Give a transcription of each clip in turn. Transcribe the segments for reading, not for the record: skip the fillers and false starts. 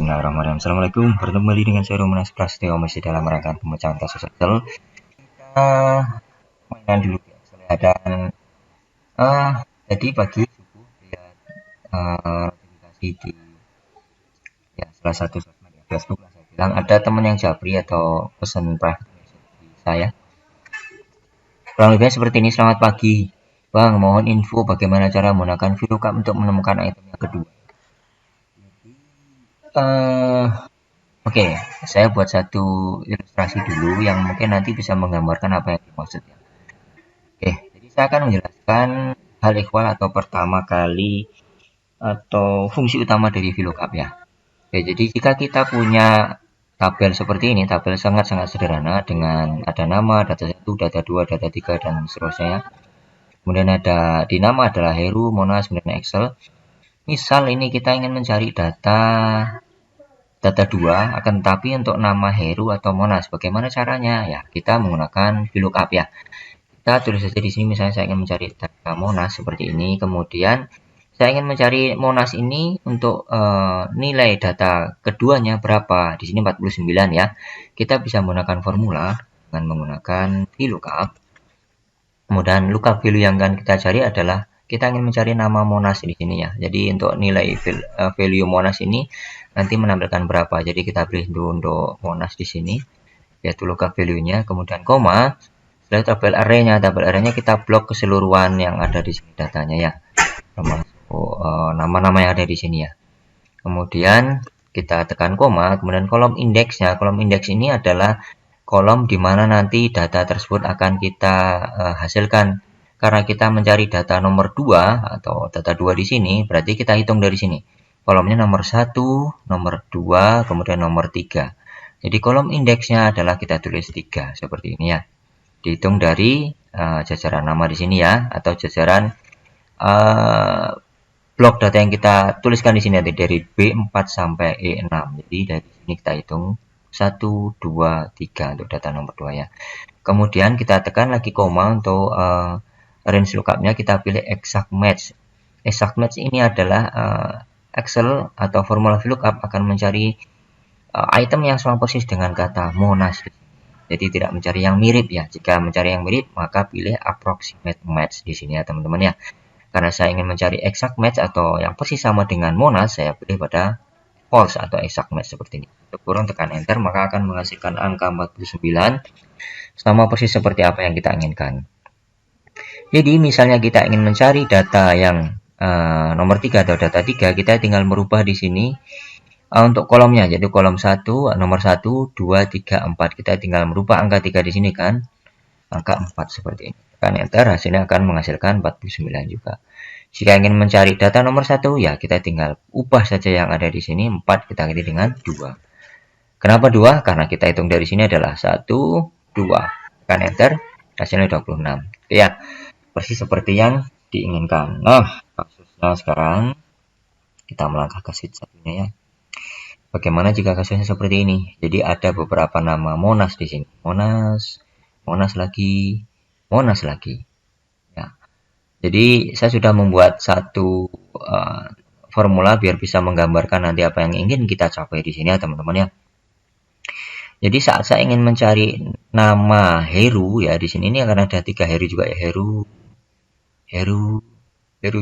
Bismillahirrahmanirrahim. Assalamualaikum. Bertemu kembali dengan saya Romanes Prasetyo masih dalam rangkaian pemecahan kasus Excel. Kita mainan dulu ya. Dan jadi pagi subuh lihat notifikasi di salah satu sosmed ya, Facebook lah, saya bilang ada teman yang japri atau pesan private di saya. Kurang lebihnya seperti ini. Selamat pagi, Bang. Mohon info bagaimana cara menggunakan VLOOKUP untuk menemukan item yang kedua. Oke, saya buat satu ilustrasi dulu yang mungkin nanti bisa menggambarkan apa yang dimaksud ya. Oke, jadi saya akan menjelaskan hal ikhwal atau pertama kali atau fungsi utama dari VLOOKUP ya. Oke, jadi jika kita punya tabel seperti ini, tabel sangat-sangat sederhana dengan ada nama, data 1, data 2, data 3, dan seterusnya. Kemudian ada di nama adalah Heru, Monas, kemudian Excel. Misal ini kita ingin mencari data 2, akan tetapi untuk nama Heru atau Monas, bagaimana caranya? Ya, kita menggunakan VLOOKUP ya. Kita tulis saja di sini, misalnya saya ingin mencari data Monas seperti ini, kemudian saya ingin mencari Monas ini untuk nilai data keduanya berapa? Di sini 49 ya. Kita bisa menggunakan formula dengan menggunakan VLOOKUP. Kemudian lookup value yang akan kita cari adalah kita ingin mencari nama Monas di sini ya. Jadi untuk nilai value Monas ini nanti menampilkan berapa. Jadi kita beri untuk Monas di sini, yaitu lookup value-nya, kemudian koma. Setelah tabel array-nya kita blok keseluruhan yang ada di sini datanya ya. Termasuk nama-nama yang ada di sini ya. Kemudian kita tekan koma, kemudian kolom indeksnya. Kolom indeks ini adalah kolom di mana nanti data tersebut akan kita hasilkan. Karena kita mencari data nomor 2 atau data 2 di sini, berarti kita hitung dari sini. Kolomnya nomor 1, nomor 2, kemudian nomor 3. Jadi kolom indeksnya adalah kita tulis 3 seperti ini ya. Dihitung dari jajaran nama di sini ya, atau jajaran blok data yang kita tuliskan di sini dari B4 sampai E6. Jadi dari sini kita hitung 1, 2, 3 untuk data nomor 2 ya. Kemudian kita tekan lagi koma untuk range lookup-nya, kita pilih exact match. Exact match ini adalah Excel atau formula VLOOKUP akan mencari item yang sama persis dengan kata Monas. Jadi tidak mencari yang mirip ya. Jika mencari yang mirip, maka pilih approximate match di sini ya teman-teman ya. Karena saya ingin mencari exact match atau yang persis sama dengan Monas, saya pilih pada false atau exact match seperti ini. Untuk kurung tekan enter, maka akan menghasilkan angka 49 sama persis seperti apa yang kita inginkan. Jadi misalnya kita ingin mencari data yang nomor 3 atau data 3, kita tinggal merubah di sini untuk kolomnya. Jadi kolom 1, nomor 1, 2, 3, 4. Kita tinggal merubah angka 3 di sini kan. Angka 4 seperti ini. Tekan enter, hasilnya akan menghasilkan 49 juga. Jika ingin mencari data nomor 1, ya kita tinggal ubah saja yang ada di sini. 4 kita ganti dengan 2. Kenapa 2? Karena kita hitung dari sini adalah 1, 2. Tekan enter, hasilnya 26. Oke ya, persis seperti yang diinginkan. Nah, kasusnya sekarang kita melangkah ke sheet satunya ya. Bagaimana jika kasusnya seperti ini? Jadi ada beberapa nama Monas di sini. Monas, Monas lagi, Monas lagi. Ya. Jadi saya sudah membuat satu formula biar bisa menggambarkan nanti apa yang ingin kita capai di sini ya teman-teman ya. Jadi saat saya ingin mencari nama Heru ya di sini ini akan ada 3 Heru juga ya, Heru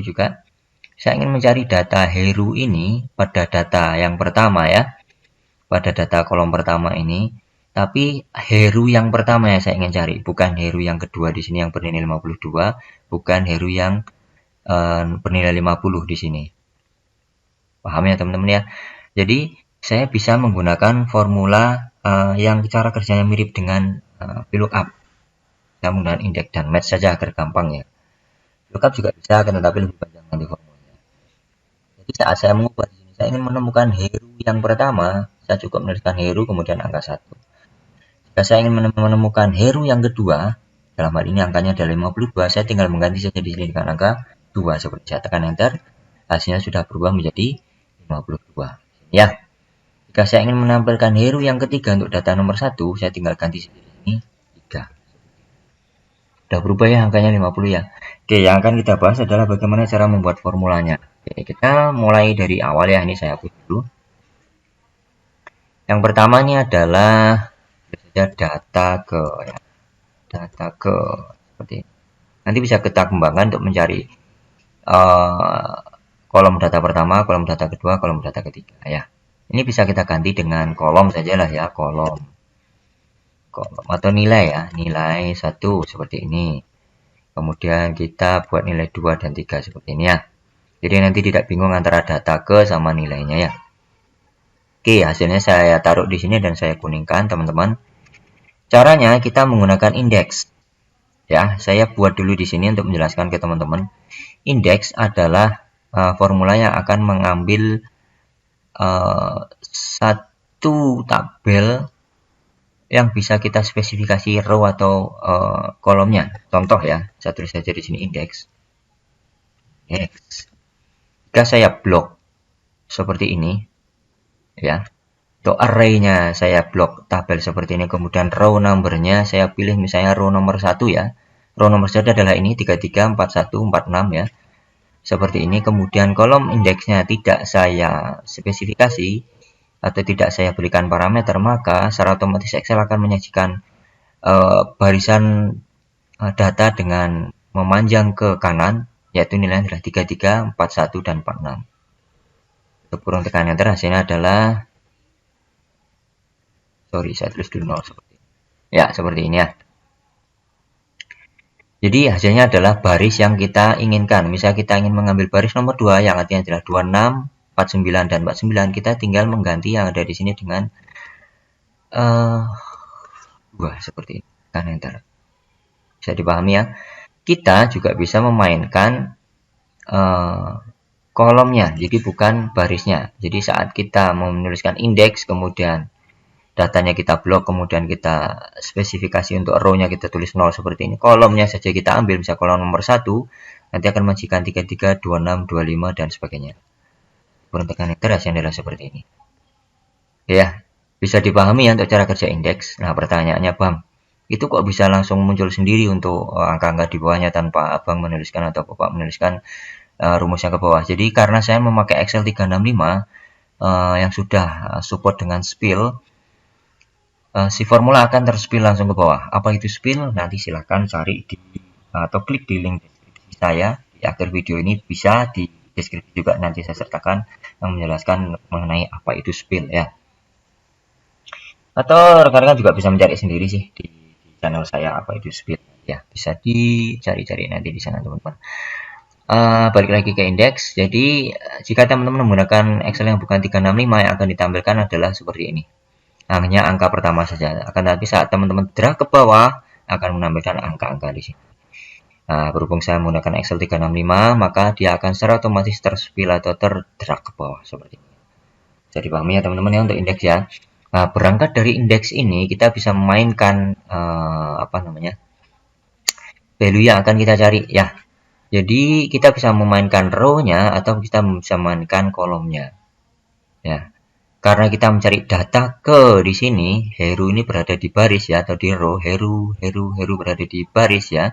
juga. Saya ingin mencari data Heru ini pada data yang pertama ya, pada data kolom pertama ini. Tapi Heru yang pertama yang saya ingin cari, bukan Heru yang kedua di sini yang bernilai 52, bukan Heru yang bernilai 50 di sini. Paham ya teman-teman ya? Jadi saya bisa menggunakan formula yang cara kerjanya mirip dengan VLOOKUP. Saya menggunakan index dan match saja agar gampang ya. VLOOKUP juga bisa, akan tetapi lebih panjang nanti formulanya. Jadi saat saya mengubah di sini, saya ingin menemukan Heru yang pertama, saya cukup menuliskan Heru kemudian angka 1. Jika saya ingin menemukan Heru yang kedua, dalam hal ini angkanya adalah 52, saya tinggal mengganti saja di sini dengan angka 2 seperti saya tekan enter, hasilnya sudah berubah menjadi 52. Ya. Jika saya ingin menampilkan Heru yang ketiga untuk data nomor 1, saya tinggal ganti di sini 3. Sudah berubah ya angkanya 50 ya. Oke, yang akan kita bahas adalah bagaimana cara membuat formulanya. Oke, kita mulai dari awal ya. Ini saya hapus dulu. Yang pertama ini adalah data ke, ya. Data ke seperti ini. Nanti bisa kita kembangkan untuk mencari kolom data pertama, kolom data kedua, kolom data ketiga, ya. Ini bisa kita ganti dengan kolom sajalah ya, kolom atau nilai ya, nilai 1 seperti ini. Kemudian kita buat nilai 2 dan 3 seperti ini ya. Jadi nanti tidak bingung antara data ke sama nilainya ya. Oke, hasilnya saya taruh di sini dan saya kuningkan, teman-teman. Caranya kita menggunakan indeks. Ya, saya buat dulu di sini untuk menjelaskan ke teman-teman. Indeks adalah formula yang akan mengambil satu tabel yang bisa kita spesifikasi row atau kolomnya. Contoh ya, saya tulis saja di sini indeks. Jika saya blok seperti ini, ya, untuk array-nya saya blok tabel seperti ini, kemudian row number-nya saya pilih misalnya row nomor 1 ya. Row nomor 1 adalah ini 33, 41, 46 ya. Seperti ini, kemudian kolom indeksnya tidak saya spesifikasi atau tidak saya berikan parameter, maka secara otomatis Excel akan menyajikan barisan data dengan memanjang ke kanan, yaitu nilainya adalah 33, 41, dan 46. Untuk kurung tekan enter, hasilnya adalah, sorry saya tulis dulu 0 seperti ini. Ya, seperti ini ya. Jadi hasilnya adalah baris yang kita inginkan. Misalnya kita ingin mengambil baris nomor 2 yang artinya adalah 26, 49, dan 49. Kita tinggal mengganti yang ada di sini dengan 2 seperti ini. Tekan enter. Bisa dipahami ya. Kita juga bisa memainkan kolomnya, jadi bukan barisnya. Jadi saat kita menuliskan indeks, kemudian datanya kita blok, kemudian kita spesifikasi untuk row-nya kita tulis 0 seperti ini. Kolomnya saja kita ambil, misalnya kolom nomor 1, nanti akan menyajikan 33, 26, 25, dan sebagainya. Kurung tekan enter, hasilnya adalah seperti ini. Ya, bisa dipahami ya untuk cara kerja indeks. Nah, pertanyaannya, Bang, itu kok bisa langsung muncul sendiri untuk angka-angka di bawahnya tanpa Abang menuliskan atau Bapak menuliskan rumusnya ke bawah? Jadi karena saya memakai Excel 365 yang sudah support dengan spill, si formula akan terspill langsung ke bawah. Apa itu spill? Nanti silahkan cari atau klik di link deskripsi saya di akhir video ini. Bisa di deskripsi juga nanti saya sertakan yang menjelaskan mengenai apa itu spill ya. Atau rekan-rekan juga bisa mencari sendiri sih di channel saya apa itu spill ya. Bisa dicari-cari nanti di sana teman-teman. Balik lagi ke indeks. Jadi jika teman-teman menggunakan Excel yang bukan 365, yang akan ditampilkan adalah seperti ini. Hanya angka pertama saja. Akan tetapi saat teman-teman drag ke bawah akan menampilkan angka-angka di sini. Nah, berhubung saya menggunakan Excel 365, maka dia akan secara otomatis terspill atau terdrag ke bawah seperti ini. Jadi pahami ya teman-teman ya untuk indeks ya. Nah, berangkat dari indeks ini kita bisa memainkan value yang akan kita cari ya. Jadi kita bisa memainkan row-nya atau kita bisa memainkan kolomnya. Ya. Karena kita mencari data ke di sini, Heru ini berada di baris ya, atau di row, Heru berada di baris ya.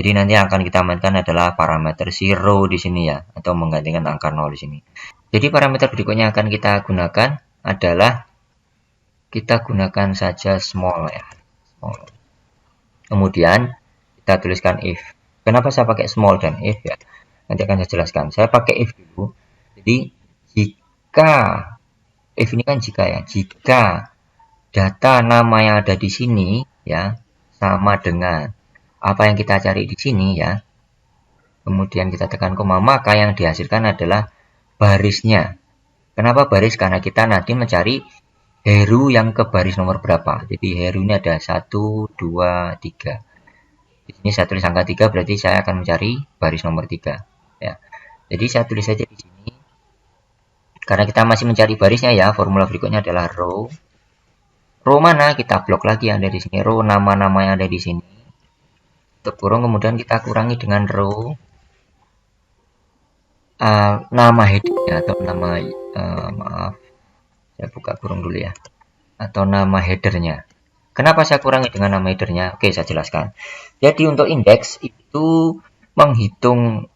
Jadi nanti yang akan kita mainkan adalah parameter si row di sini ya, atau menggantikan angka 0 di sini. Jadi parameter berikutnya akan kita gunakan adalah kita gunakan saja small ya, small. Kemudian kita tuliskan if. Kenapa saya pakai small dan if ya? Nanti akan saya jelaskan. Saya pakai if dulu. Jadi jika if ini kan jika ya, jika data nama yang ada di sini ya sama dengan apa yang kita cari di sini ya, kemudian kita tekan koma, maka yang dihasilkan adalah barisnya. Kenapa baris? Karena kita nanti mencari Heru yang ke baris nomor berapa. Jadi Heru ini ada 1, 2, 3. Di sini saya tulis angka 3, berarti saya akan mencari baris nomor 3 ya. Jadi saya tulis saja di sini. Karena kita masih mencari barisnya ya, formula berikutnya adalah row. Row mana? Kita blok lagi yang ada di sini. Row nama-nama yang ada di sini. Untuk kurung, kemudian kita kurangi dengan row nama headernya atau nama maaf, saya buka kurung dulu ya. Atau nama headernya. Kenapa saya kurangi dengan nama headernya? Oke, saya jelaskan. Jadi untuk indeks itu menghitung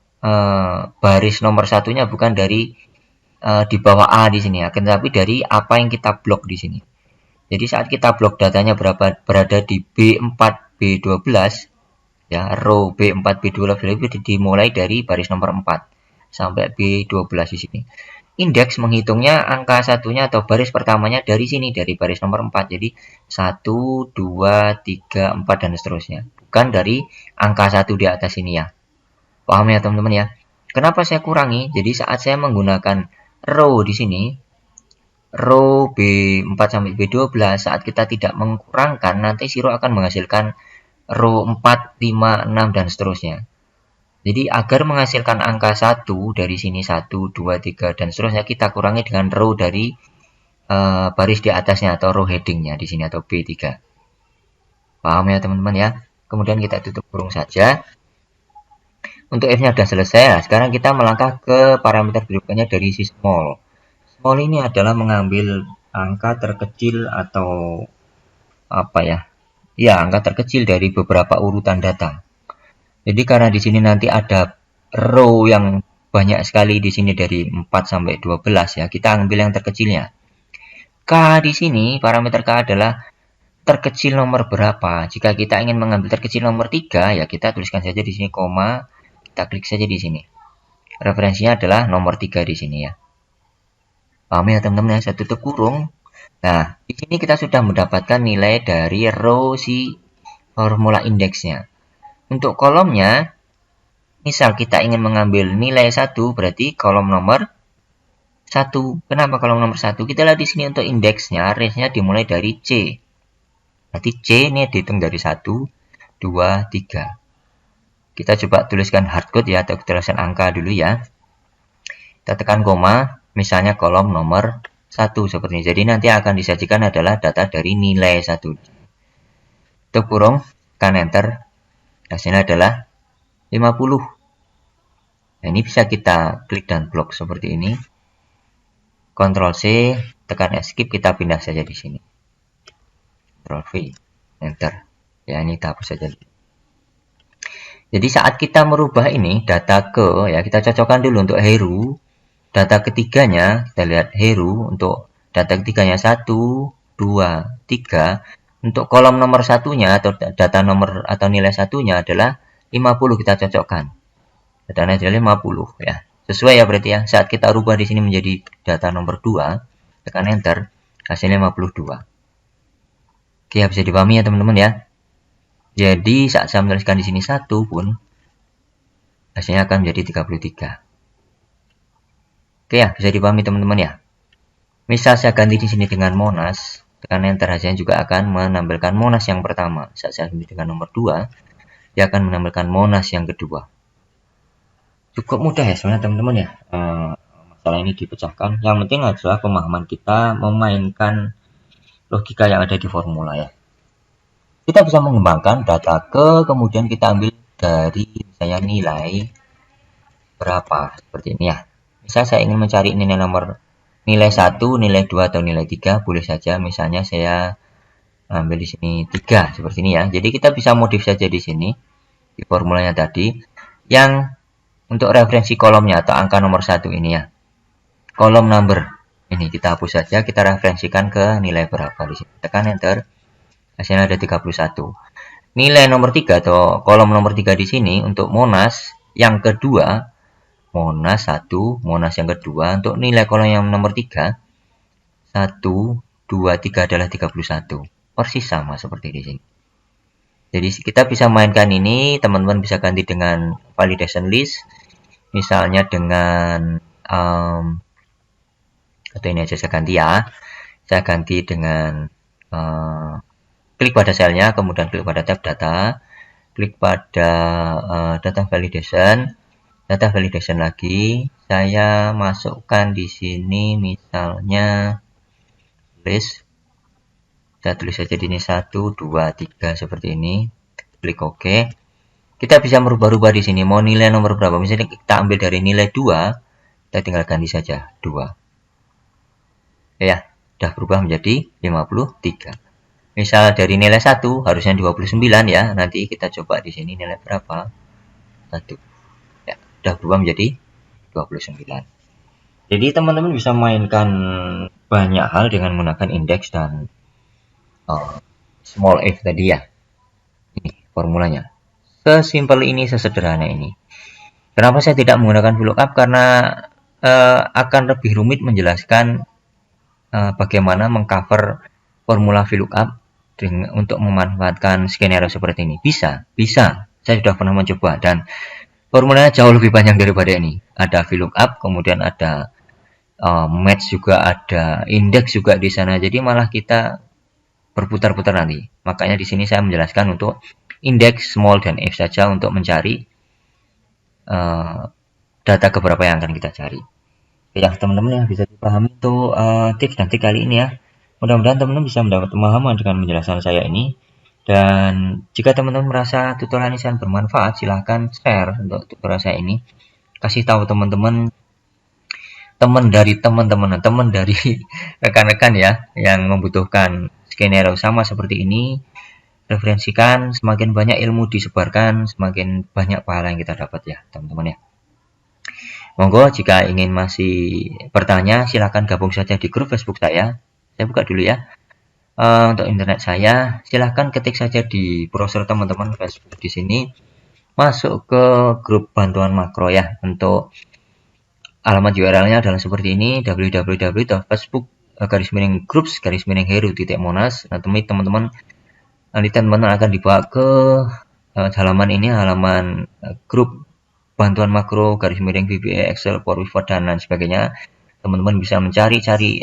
baris nomor satunya bukan dari di bawah A di sini ya, tetapi dari apa yang kita blok di sini. Jadi saat kita blok datanya berada di B4, B12, ya, row B4, B12 dimulai dari baris nomor 4 sampai B12 di sini. Indeks menghitungnya angka satunya atau baris pertamanya dari sini, dari baris nomor 4. Jadi 1, 2, 3, 4, dan seterusnya. Bukan dari angka 1 di atas ini ya. Paham ya teman-teman ya? Kenapa saya kurangi? Jadi saat saya menggunakan row di sini, row B4 sampai B12, saat kita tidak mengkurangkan, nanti Siro akan menghasilkan row 4, 5, 6, dan seterusnya. Jadi agar menghasilkan angka 1 dari sini 1, 2, 3, dan seterusnya, kita kurangi dengan row dari baris di atasnya atau row headingnya di sini atau B3. Paham ya teman-teman ya? Kemudian kita tutup kurung saja. Untuk F-nya sudah selesai. Nah, sekarang kita melangkah ke parameter berikutnya dari si small. Small ini adalah mengambil angka terkecil atau apa ya? Ya, angka terkecil dari beberapa urutan data. Jadi karena di sini nanti ada row yang banyak sekali di sini dari 4 sampai 12 ya, kita ambil yang terkecilnya. K di sini, parameter K adalah terkecil nomor berapa. Jika kita ingin mengambil terkecil nomor 3, ya kita tuliskan saja di sini koma, kita klik saja di sini. Referensinya adalah nomor 3 di sini ya. Paham ya teman-teman ya, saya tutup kurung. Nah, di sini kita sudah mendapatkan nilai dari row si formula indeksnya. Untuk kolomnya, misal kita ingin mengambil nilai 1, berarti kolom nomor 1. Kenapa kolom nomor 1? Kita lihat di sini untuk indeksnya, range-nya dimulai dari C. Berarti C ini dihitung dari 1, 2, 3. Kita coba tuliskan hardcode ya, atau tulisan angka dulu ya. Kita tekan koma, misalnya kolom nomor 1 seperti ini. Jadi nanti akan disajikan adalah data dari nilai 1. Tutup kurung, tekan enter. Hasilnya adalah 50. Nah, ini bisa kita klik dan blok seperti ini. Ctrl C, tekan escape, kita pindah saja di sini. Ctrl V, enter. Ya, ini kita hapus saja. Jadi saat kita merubah ini data ke, ya kita cocokkan dulu untuk Heru. Data ketiganya, kita lihat Heru untuk data ketiganya 1, 2, 3. Untuk kolom nomor satunya atau data nomor atau nilai satunya adalah 50, kita cocokkan. Datanya adalah 50 ya. Sesuai ya berarti ya. Saat kita rubah di sini menjadi data nomor 2, tekan enter, hasilnya 52. Oke, bisa dipahami ya teman-teman ya. Jadi saat saya menuliskan di sini 1 pun hasilnya akan menjadi 33. Oke ya, bisa dipahami teman-teman ya. Misal saya ganti di sini dengan Monas, tekan enter, hasilnya juga akan menampilkan Monas yang pertama. Saat saya ganti dengan nomor 2, dia akan menampilkan Monas yang kedua. Cukup mudah ya sebenarnya teman-teman ya. Masalah ini dipecahkan. Yang penting adalah pemahaman kita memainkan logika yang ada di formula ya. Kita bisa mengembangkan data ke, kemudian kita ambil dari misalnya nilai berapa seperti ini ya. Misal saya ingin mencari nilai 1, nilai 2, atau nilai 3, boleh saja. Misalnya saya ambil di sini 3 seperti ini ya. Jadi kita bisa modif saja di sini di formulanya tadi. Yang untuk referensi kolomnya atau angka nomor 1 ini ya. Kolom number ini kita hapus saja, kita referensikan ke nilai berapa di sini. Tekan enter. Hasilnya ada 31. Nilai nomor 3 atau kolom nomor 3 di sini untuk Monas yang kedua, Monas 1, Monas yang kedua. Untuk nilai kolom yang nomor 3, 1, 2, 3 adalah 31. Persis sama seperti di sini. Jadi kita bisa mainkan ini, teman-teman bisa ganti dengan validation list. Misalnya dengan atau ini aja saya ganti ya. Saya ganti dengan klik pada selnya, kemudian klik pada tab data, klik pada data validation lagi. Saya masukkan di sini misalnya list. Saya tulis saja di sini 1, 2, 3 seperti ini. Klik OK. Kita bisa merubah-rubah di sini mau nilai nomor berapa. Misalnya kita ambil dari nilai 2, kita tinggal ganti saja 2. Ya, sudah berubah menjadi 53. Misal dari nilai 1 harusnya 29 ya. Nanti kita coba di sini nilai berapa? 1. Ya, sudah berubah menjadi 29. Jadi teman-teman bisa mainkan banyak hal dengan menggunakan indeks dan uh, small f tadi ya. Ini formulanya. Sesimpel ini, sesederhana ini. Kenapa saya tidak menggunakan VLOOKUP? Karena akan lebih rumit menjelaskan bagaimana mengcover formula VLOOKUP untuk memanfaatkan skenario seperti ini. Bisa. Saya sudah pernah mencoba dan formulanya jauh lebih panjang daripada ini. Ada VLOOKUP, kemudian ada match juga, ada index juga di sana. Jadi malah kita berputar-putar nanti. Makanya di sini saya menjelaskan untuk index, small, dan f saja untuk mencari data keberapa yang akan kita cari. Ya teman-teman, ya bisa dipahami itu tips dan trik kali ini ya. Mudah-mudahan teman-teman bisa mendapat pemahaman dengan penjelasan saya ini. Dan jika teman-teman merasa tutorial ini sangat bermanfaat, silahkan share untuk tutorial saya ini. Kasih tahu teman-teman, teman dari rekan-rekan ya, yang membutuhkan skenario sama seperti ini. Referensikan, semakin banyak ilmu disebarkan, semakin banyak pahala yang kita dapat ya teman-teman ya. Monggo jika ingin masih bertanya, silahkan gabung saja di grup Facebook saya. Saya buka dulu ya. Untuk internet saya, silahkan ketik saja di browser teman-teman Facebook di sini. Masuk ke grup bantuan makro ya. Untuk alamat URL-nya adalah seperti ini, www.facebook_groups_heru.monas. Nah, teman-teman nanti teman-teman akan dibawa ke halaman ini, halaman grup bantuan makro _VBA, Excel, Power Pivot, dan lain sebagainya. Teman-teman bisa mencari-cari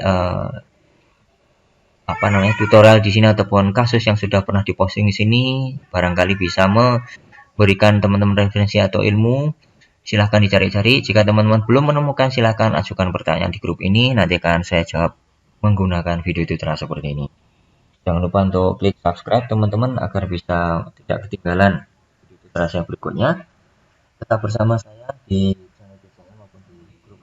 tutorial di sini ataupun kasus yang sudah pernah diposting di sini, barangkali bisa memberikan teman-teman referensi atau ilmu. Silahkan dicari-cari. Jika teman-teman belum menemukan, silahkan ajukan pertanyaan di grup ini, nanti akan saya jawab menggunakan video tutorial seperti ini. Jangan lupa untuk klik subscribe teman-teman agar bisa tidak ketinggalan video tutorial saya berikutnya. Tetap bersama saya di channel YouTube saya maupun di grup.